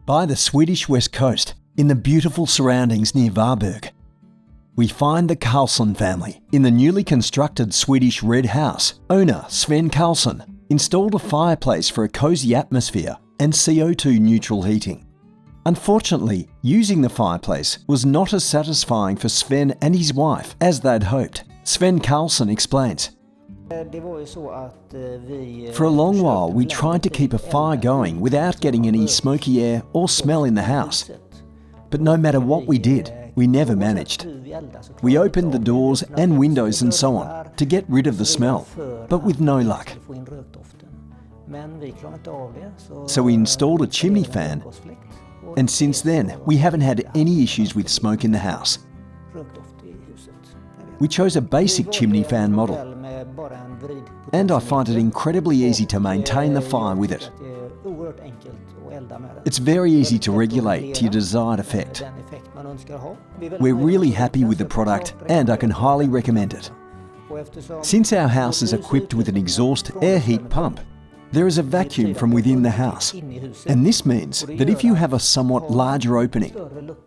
by the Swedish west coast, in the beautiful surroundings near Varberg, we find the Karlsson family. In the newly constructed Swedish red house, owner Sven Karlsson installed a fireplace for a cosy atmosphere and CO2 neutral heating. Unfortunately, using the fireplace was not as satisfying for Sven and his wife as they'd hoped. Sven Karlsson explains. For a long while, we tried to keep a fire going without getting any smoky air or smell in the house. But no matter what we did, we never managed. We opened the doors and windows and so on to get rid of the smell, but with no luck. So we installed a chimney fan, and since then we haven't had any issues with smoke in the house. We chose a basic chimney fan model, and I find it incredibly easy to maintain the fire with it. It's very easy to regulate to your desired effect. We're really happy with the product and I can highly recommend it. Since our house is equipped with an exhaust air heat pump, there is a vacuum from within the house, and this means that if you have a somewhat larger opening,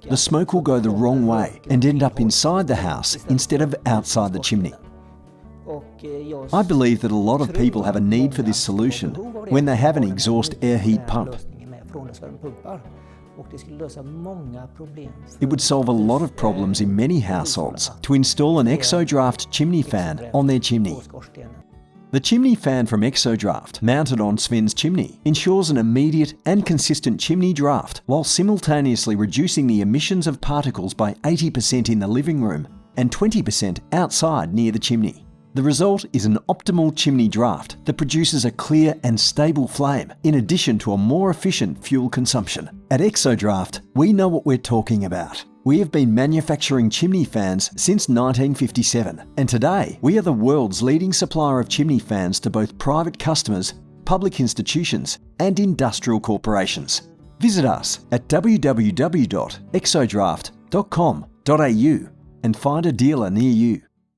the smoke will go the wrong way and end up inside the house instead of outside the chimney. I believe that a lot of people have a need for this solution when they have an exhaust air heat pump. It would solve a lot of problems in many households to install an Exodraft chimney fan on their chimney. The chimney fan from Exodraft, mounted on Sven's chimney, ensures an immediate and consistent chimney draft while simultaneously reducing the emissions of particles by 80% in the living room and 20% outside near the chimney. The result is an optimal chimney draft that produces a clear and stable flame, in addition to a more efficient fuel consumption. At Exodraft, we know what we're talking about. We have been manufacturing chimney fans since 1957, and today we are the world's leading supplier of chimney fans to both private customers, public institutions, and industrial corporations. Visit us at www.exodraft.com.au and find a dealer near you.